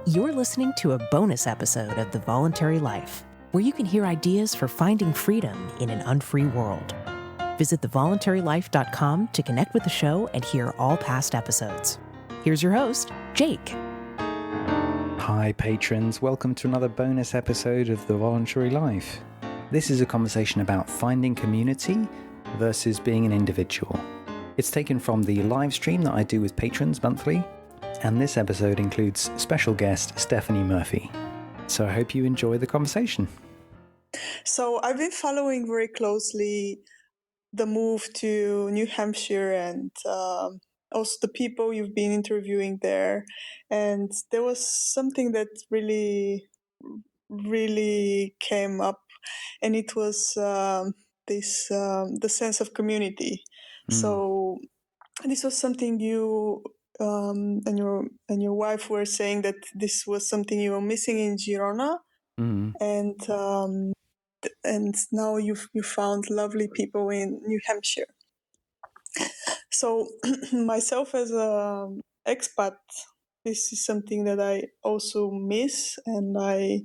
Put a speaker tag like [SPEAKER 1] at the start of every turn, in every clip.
[SPEAKER 1] You're listening to a bonus episode of The Voluntary Life, where you can hear ideas for finding freedom in an unfree world. Visit thevoluntarylife.com to connect with the show and hear all past episodes. Here's your host, Jake.
[SPEAKER 2] Hi patrons, welcome to another bonus episode of The Voluntary Life. This is a conversation about finding community versus being an individual. It's taken from the live stream that I do with patrons monthly, and this episode includes special guest Stephanie Murphy. So I hope you enjoy the conversation.
[SPEAKER 3] So I've been following very closely the move to New Hampshire and also the people you've been interviewing there. And there was something that really came up, and it was the sense of community. So this was something you and your wife were saying that this was something you were missing in Girona, and now you found lovely people in New Hampshire. So myself as a expat, this is something that I also miss and I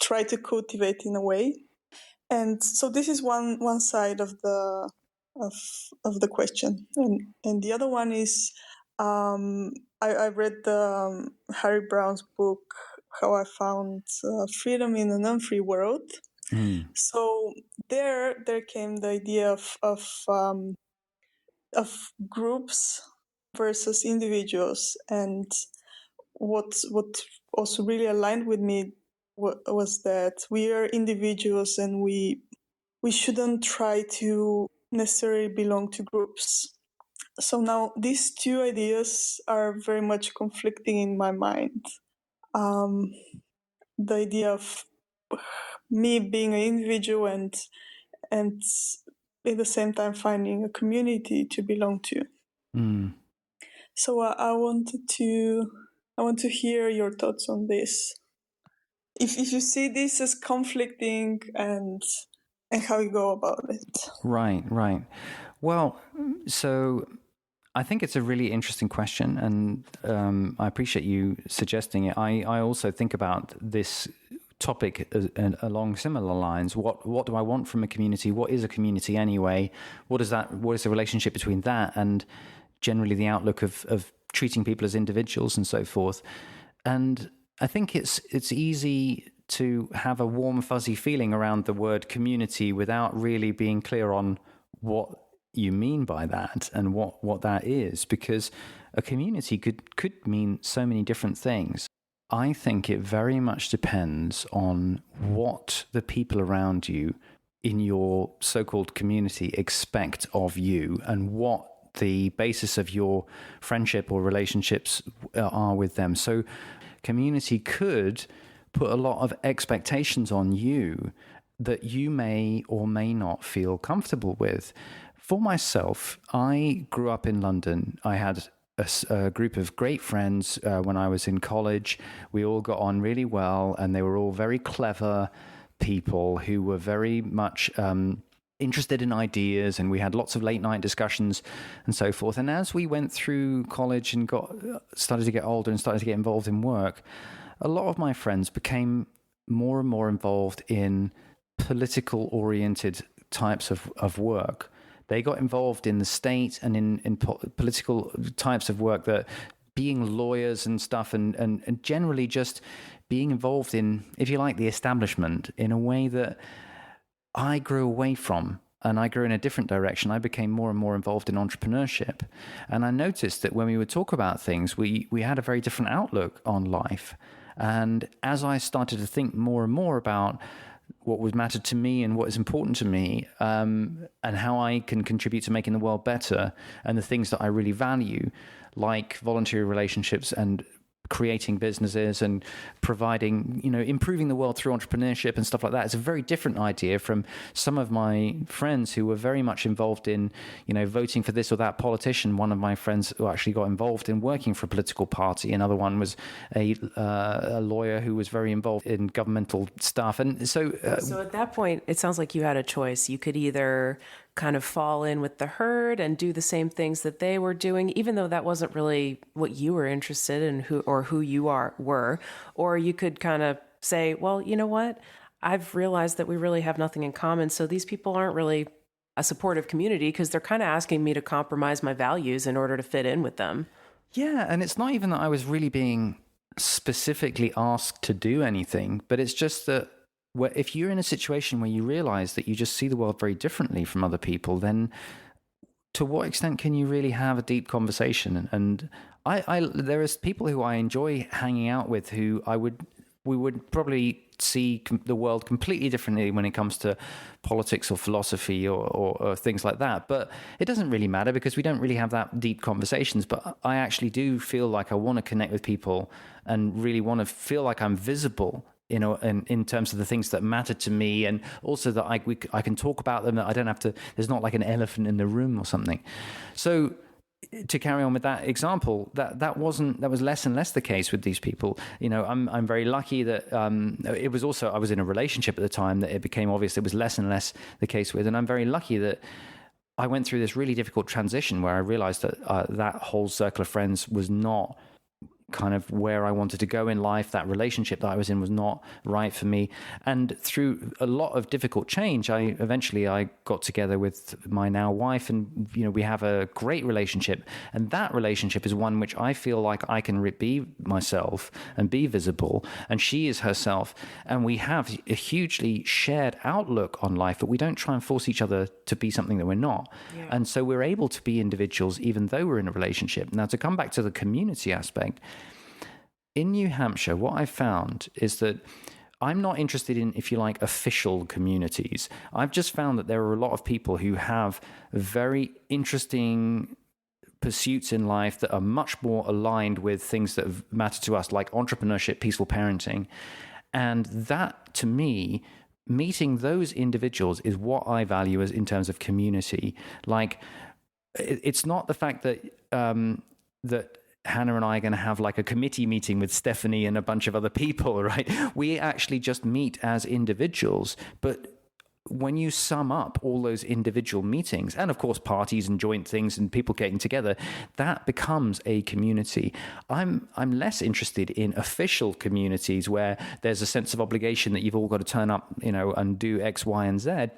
[SPEAKER 3] try to cultivate in a way. And so this is one side of the question, and the other one is I read Harry Brown's book, How I Found Freedom in an Unfree World. So there came the idea of groups versus individuals, and what also really aligned with me was that we are individuals and we shouldn't try to necessarily belong to groups. So now these two ideas are very much conflicting in my mind. The idea of me being an individual and at the same time finding a community to belong to. So I want to hear your thoughts on this. If you see this as conflicting and how you go about it.
[SPEAKER 2] Right. Well, so I think it's a really interesting question, and I appreciate you suggesting it. I also think about this topic along similar lines. What do I want from a community? What is a community anyway? What is the relationship between that and generally the outlook of treating people as individuals and so forth? And I think it's easy to have a warm, fuzzy feeling around the word community without really being clear on what you mean by that and what that is, because a community could mean so many different things. I think it very much depends on what the people around you in your so-called community expect of you and what the basis of your friendship or relationships are with them. So community could put a lot of expectations on you that you may or may not feel comfortable with. For myself, I grew up in London. I had a group of great friends when I was in college. We all got on really well, and they were all very clever people who were very much interested in ideas, and we had lots of late night discussions and so forth. And as we went through college and started to get older and started to get involved in work, a lot of my friends became more and more involved in political oriented types of work. They got involved in the state and in political types of work, that being lawyers and stuff, and generally just being involved in, if you like, the establishment in a way that I grew away from, and I grew in a different direction. I became more and more involved in entrepreneurship. And I noticed that when we would talk about things, we had a very different outlook on life. And as I started to think more and more about what would matter to me and what is important to me, and how I can contribute to making the world better, and the things that I really value, like voluntary relationships and creating businesses and providing, improving the world through entrepreneurship and stuff like that. It's a very different idea from some of my friends who were very much involved in, voting for this or that politician. One of my friends who actually got involved in working for a political party. Another one was a lawyer who was very involved in governmental stuff. And so at
[SPEAKER 1] that point, it sounds like you had a choice. You could either
[SPEAKER 4] kind of fall in with the herd and do the same things that they were doing, even though that wasn't really what you were interested in, who you were. Or you could kind of say, well, you know what? I've realized that we really have nothing in common. So these people aren't really a supportive community because they're kind of asking me to compromise my values in order to fit in with them.
[SPEAKER 2] Yeah, and it's not even that I was really being specifically asked to do anything, but it's just that if you're in a situation where you realize that you just see the world very differently from other people, then to what extent can you really have a deep conversation? And there is people who I enjoy hanging out with who we would probably see the world completely differently when it comes to politics or philosophy or things like that. But it doesn't really matter because we don't really have that deep conversations. But I actually do feel like I want to connect with people and really want to feel like I'm visible, you know, in terms of the things that matter to me, and also that I can talk about them, that I don't have to, there's not like an elephant in the room or something. So to carry on with that example, that was less and less the case with these people. You know, I'm very lucky that it was also, I was in a relationship at the time that it became obvious it was less and less the case with, and I'm very lucky that I went through this really difficult transition where I realized that that whole circle of friends was not kind of where I wanted to go in life. That relationship that I was in was not right for me. And through a lot of difficult change, I eventually got together with my now wife, and, you know, we have a great relationship. And that relationship is one which I feel like I can be myself and be visible, and she is herself. And we have a hugely shared outlook on life, but we don't try and force each other to be something that we're not. Yeah. And so we're able to be individuals even though we're in a relationship. Now, to come back to the community aspect, in New Hampshire, what I found is that I'm not interested in, if you like, official communities. I've just found that there are a lot of people who have very interesting pursuits in life that are much more aligned with things that matter to us, like entrepreneurship, peaceful parenting. And that, to me, meeting those individuals is what I value as in terms of community. Like, it's not the fact that that Hannah and I are going to have like a committee meeting with Stephanie and a bunch of other people, right? We actually just meet as individuals. But when you sum up all those individual meetings, and of course parties and joint things and people getting together, that becomes a community. I'm less interested in official communities where there's a sense of obligation that you've all got to turn up, you know, and do X, Y, and Z.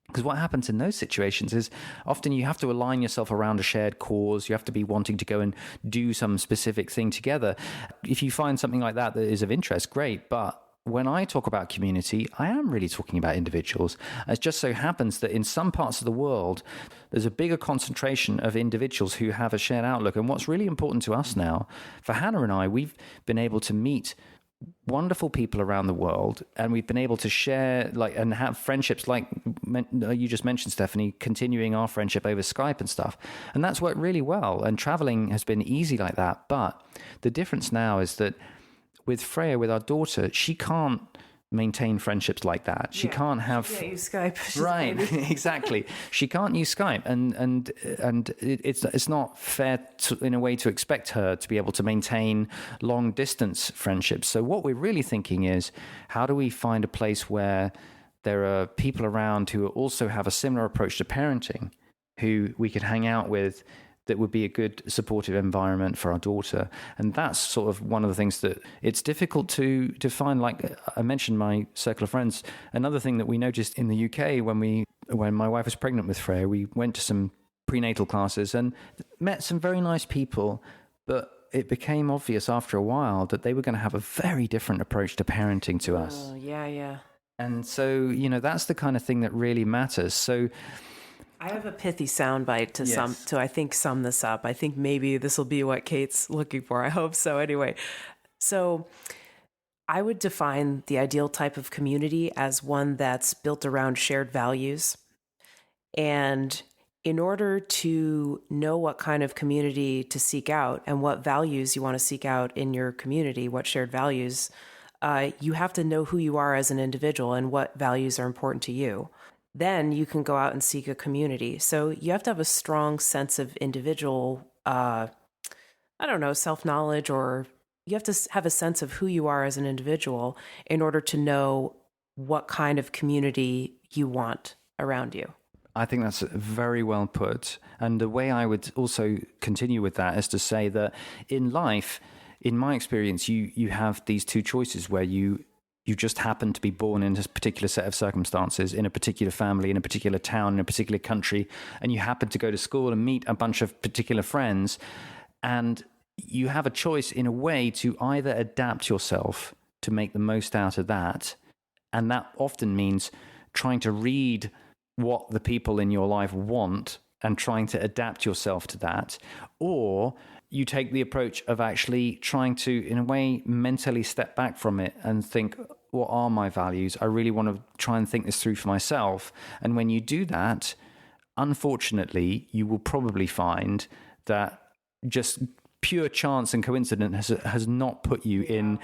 [SPEAKER 2] Because what happens in those situations is often you have to align yourself around a shared cause. You have to be wanting to go and do some specific thing together. If you find something like that is of interest, great. But when I talk about community, I am really talking about individuals. It just so happens that in some parts of the world, there's a bigger concentration of individuals who have a shared outlook. And what's really important to us now, for Hannah and I, we've been able to meet wonderful people around the world, and we've been able to share and have friendships like you just mentioned, Stephanie, continuing our friendship over Skype and stuff. And that's worked really well. And traveling has been easy like that. But the difference now is that with Freya, with our daughter, she can't maintain friendships like that. She can't have...
[SPEAKER 4] She can't use Skype.
[SPEAKER 2] Right, exactly. She can't use Skype. And it's not fair in a way to expect her to be able to maintain long distance friendships. So what we're really thinking is, how do we find a place where there are people around who also have a similar approach to parenting, who we could hang out with, that would be a good supportive environment for our daughter. And that's sort of one of the things that it's difficult to find. Like I mentioned, my circle of friends. Another thing that we noticed in the UK when my wife was pregnant with Freya, we went to some prenatal classes and met some very nice people, but it became obvious after a while that they were going to have a very different approach to parenting to us.
[SPEAKER 4] Yeah.
[SPEAKER 2] And so, you know, that's the kind of thing that really matters. So
[SPEAKER 4] I have a pithy soundbite to I think sum this up. I think maybe this will be what Kate's looking for. I hope so. Anyway, so I would define the ideal type of community as one that's built around shared values. And in order to know what kind of community to seek out and what values you want to seek out in your community, what shared values, you have to know who you are as an individual and what values are important to you. Then you can go out and seek a community. So you have to have a strong sense of individual, self-knowledge, or you have to have a sense of who you are as an individual in order to know what kind of community you want around you.
[SPEAKER 2] I think that's very well put. And the way I would also continue with that is to say that in life, in my experience, you have these two choices where you just happen to be born in a particular set of circumstances, in a particular family, in a particular town, in a particular country, and you happen to go to school and meet a bunch of particular friends. And you have a choice in a way to either adapt yourself to make the most out of that. And that often means trying to read what the people in your life want and trying to adapt yourself to that. Or you take the approach of actually trying to, in a way, mentally step back from it and think, what are my values? I really want to try and think this through for myself. And when you do that, unfortunately, you will probably find that just pure chance and coincidence has not put you in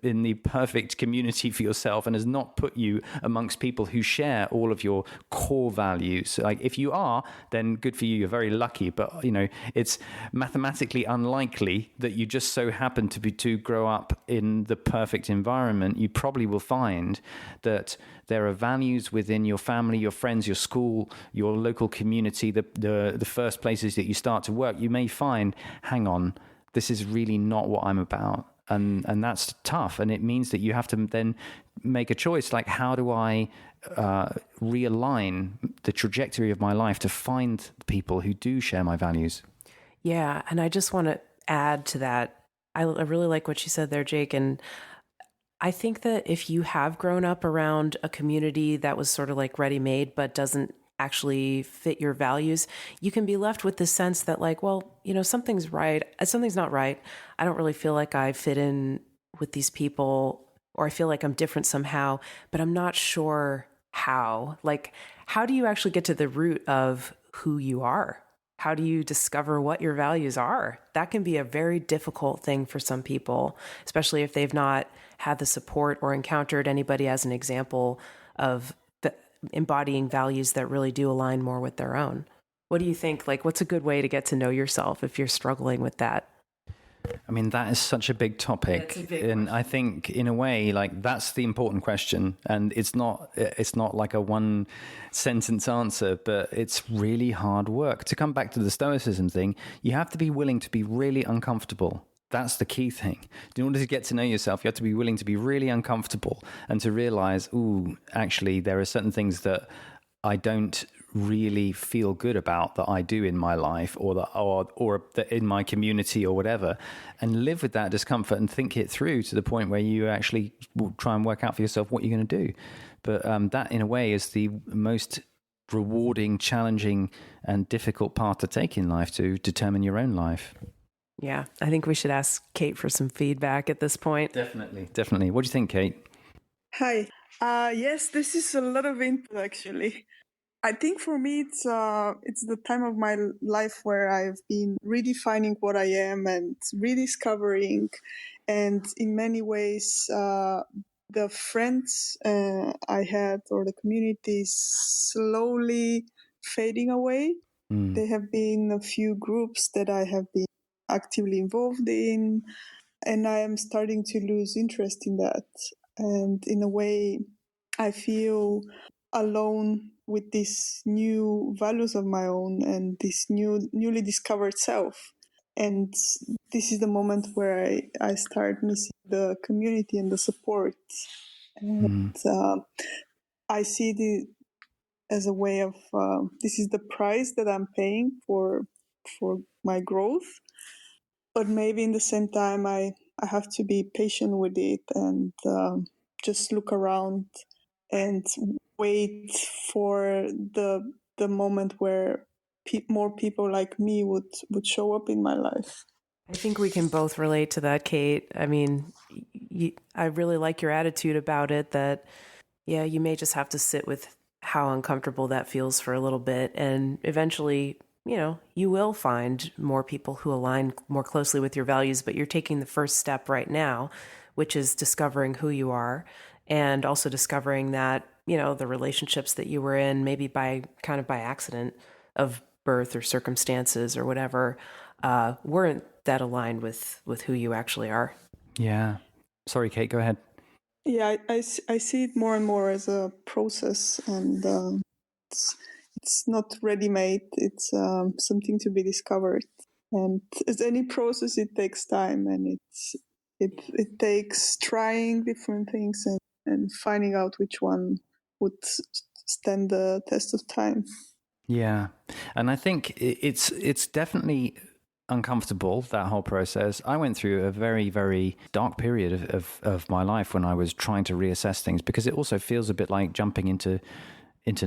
[SPEAKER 2] the perfect community for yourself, and has not put you amongst people who share all of your core values. Like, if you are, then good for you. You're very lucky, but it's mathematically unlikely that you just so happen to grow up in the perfect environment. You probably will find that there are values within your family, your friends, your school, your local community, the first places that you start to work. You may find, hang on, this is really not what I'm about. And that's tough. And it means that you have to then make a choice, like, how do I realign the trajectory of my life to find people who do share my values?
[SPEAKER 4] Yeah. And I just want to add to that. I really like what you said there, Jake. And I think that if you have grown up around a community that was sort of like ready-made, but doesn't actually fit your values, you can be left with the sense that, like, well, something's right, something's not right. I don't really feel like I fit in with these people, or I feel like I'm different somehow, but I'm not sure how. Like, how do you actually get to the root of who you are? How do you discover what your values are? That can be a very difficult thing for some people, especially if they've not had the support or encountered anybody as an example of embodying values that really do align more with their own. What do you think? Like, what's a good way to get to know yourself if you're struggling with that?
[SPEAKER 2] I mean, that is such a big topic. And I think, in a way, like, that's the important question. And it's not like a one sentence answer, but it's really hard work. To come back to the Stoicism thing, you have to be willing to be really uncomfortable. That's the key thing. In order to get to know yourself, you have to be willing to be really uncomfortable and to realize, actually, there are certain things that I don't really feel good about that I do in my life, or that in my community, or whatever, and live with that discomfort and think it through to the point where you actually will try and work out for yourself what you're going to do. But that, in a way, is the most rewarding, challenging, and difficult path to take in life, to determine your own life.
[SPEAKER 4] Yeah, I think we should ask Kate for some feedback at this point.
[SPEAKER 2] Definitely. What do you think, Kate?
[SPEAKER 3] Hi. Yes, this is a lot of input, actually. I think for me, it's the time of my life where I've been redefining what I am and rediscovering, and in many ways, the friends I had, or the community, is slowly fading away. There have been a few groups that I have been actively involved in, and I am starting to lose interest in that. And in a way, I feel alone with these new values of my own and this newly discovered self. And this is the moment where I start missing the community and the support. And I see it as a way of, this is the price that I'm paying for my growth. But maybe in the same time, I have to be patient with it and just look around and wait for the moment where more people like me would show up in my life.
[SPEAKER 4] I think we can both relate to that, Kate. I mean, I really like your attitude about it, that, yeah, you may just have to sit with how uncomfortable that feels for a little bit, and eventually, you will find more people who align more closely with your values, but you're taking the first step right now, which is discovering who you are, and also discovering that, the relationships that you were in, maybe by accident of birth or circumstances or whatever, weren't that aligned with who you actually are.
[SPEAKER 2] Yeah. Sorry, Kate, go ahead.
[SPEAKER 3] Yeah, I see it more and more as a process, and It's not ready-made. It's something to be discovered. And as any process, it takes time, and it takes trying different things and finding out which one would stand the test of time.
[SPEAKER 2] Yeah, and I think it's definitely uncomfortable, that whole process. I went through a very, very dark period of my life when I was trying to reassess things, because it also feels a bit like jumping into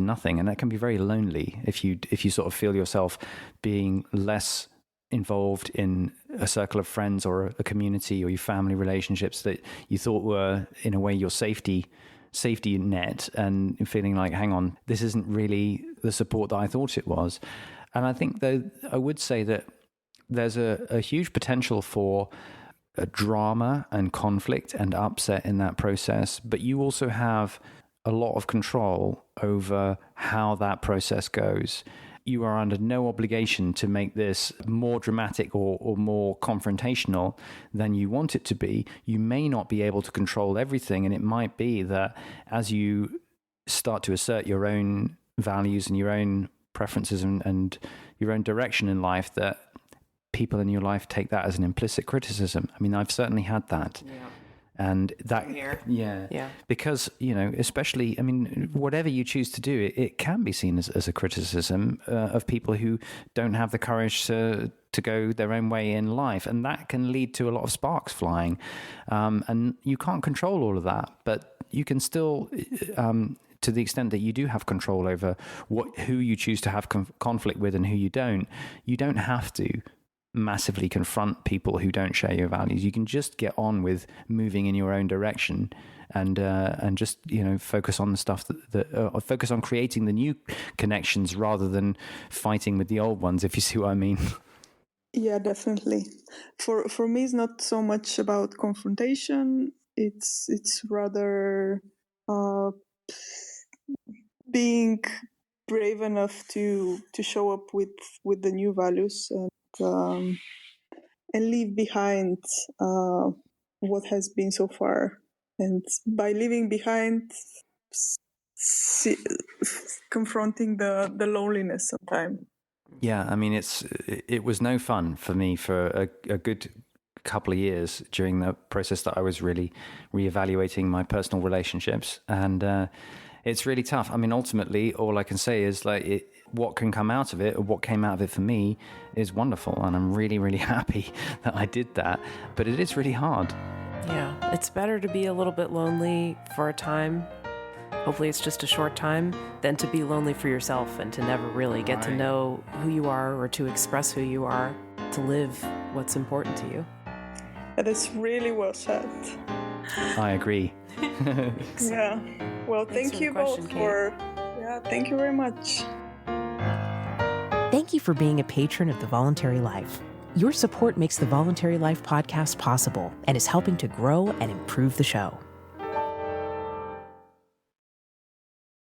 [SPEAKER 2] nothing, and that can be very lonely if you sort of feel yourself being less involved in a circle of friends or a community or your family relationships that you thought were in a way your safety net, and feeling like, hang on, this isn't really the support that I thought it was. And I think, though, I would say that there's a huge potential for a drama and conflict and upset in that process, but you also have a lot of control over how that process goes. You are under no obligation to make this more dramatic or more confrontational than you want it to be. You may not be able to control everything, and it might be that as you start to assert your own values and your own preferences and your own direction in life, that people in your life take that as an implicit criticism. I mean, I've certainly had that. Yeah. And that, yeah, because, especially, I mean, whatever you choose to do, it can be seen as a criticism of people who don't have the courage to go their own way in life. And that can lead to a lot of sparks flying. And you can't control all of that, but you can still, to the extent that you do have control over who you choose to have conflict with and who you don't have to massively confront people who don't share your values. You can just get on with moving in your own direction and just focus on the stuff that focus on creating the new connections rather than fighting with the old ones, if you see what I mean.
[SPEAKER 3] Yeah, definitely. For me, it's not so much about confrontation. It's rather being brave enough to show up with the new values and leave behind what has been so far. And by leaving behind, confronting the loneliness sometimes.
[SPEAKER 2] Yeah, I mean, it was no fun for me for a good couple of years during the process that I was really reevaluating my personal relationships, and it's really tough. I mean, ultimately, all I can say is what can come out of it, or what came out of it for me, is wonderful, and I'm really, really happy that I did that. But it is really hard.
[SPEAKER 4] Yeah, it's better to be a little bit lonely for a time. Hopefully it's just a short time, than to be lonely for yourself and to never really get to know who you are, or to express who you are, to live what's important to you.
[SPEAKER 3] That is really well said.
[SPEAKER 2] I agree.
[SPEAKER 3] Yeah. Well, thank you both for... Yeah, thank you very much.
[SPEAKER 1] Thank you for being a patron of The Voluntary Life. Your support makes the Voluntary Life podcast possible and is helping to grow and improve the show.